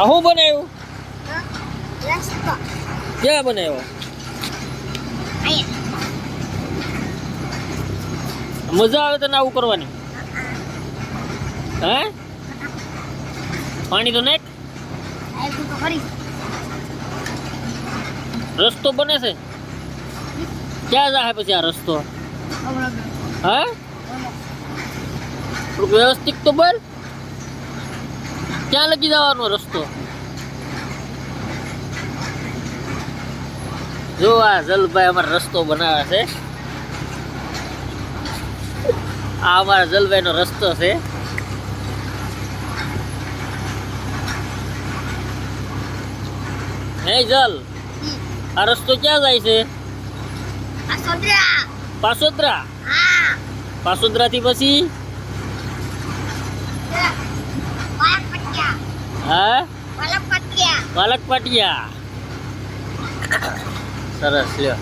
આ શું બનાવ્યું? રસ્તો ક્યાં બનાવ્યો? મજા આવે તને આવું કરવાની? હે પાણી તો નાખ. તો કરી રસ્તો બને છે ક્યાં જાય પછી આ રસ્તો? હે થોડુંક વ્યવસ્થિત તો બોલ. ક્યાં લગી જવાનો રસ્તો? જો આ જલભાઈ અમારો રસ્તો બનાવે છે. આ અમારા જલભાઈ નો રસ્તો છે. હે જલ, આ રસ્તો ક્યાં જાય છે? પાસોદરા. પાસોદરા થી પછી હા વાલક પાટિયા. સરસ લ્યો.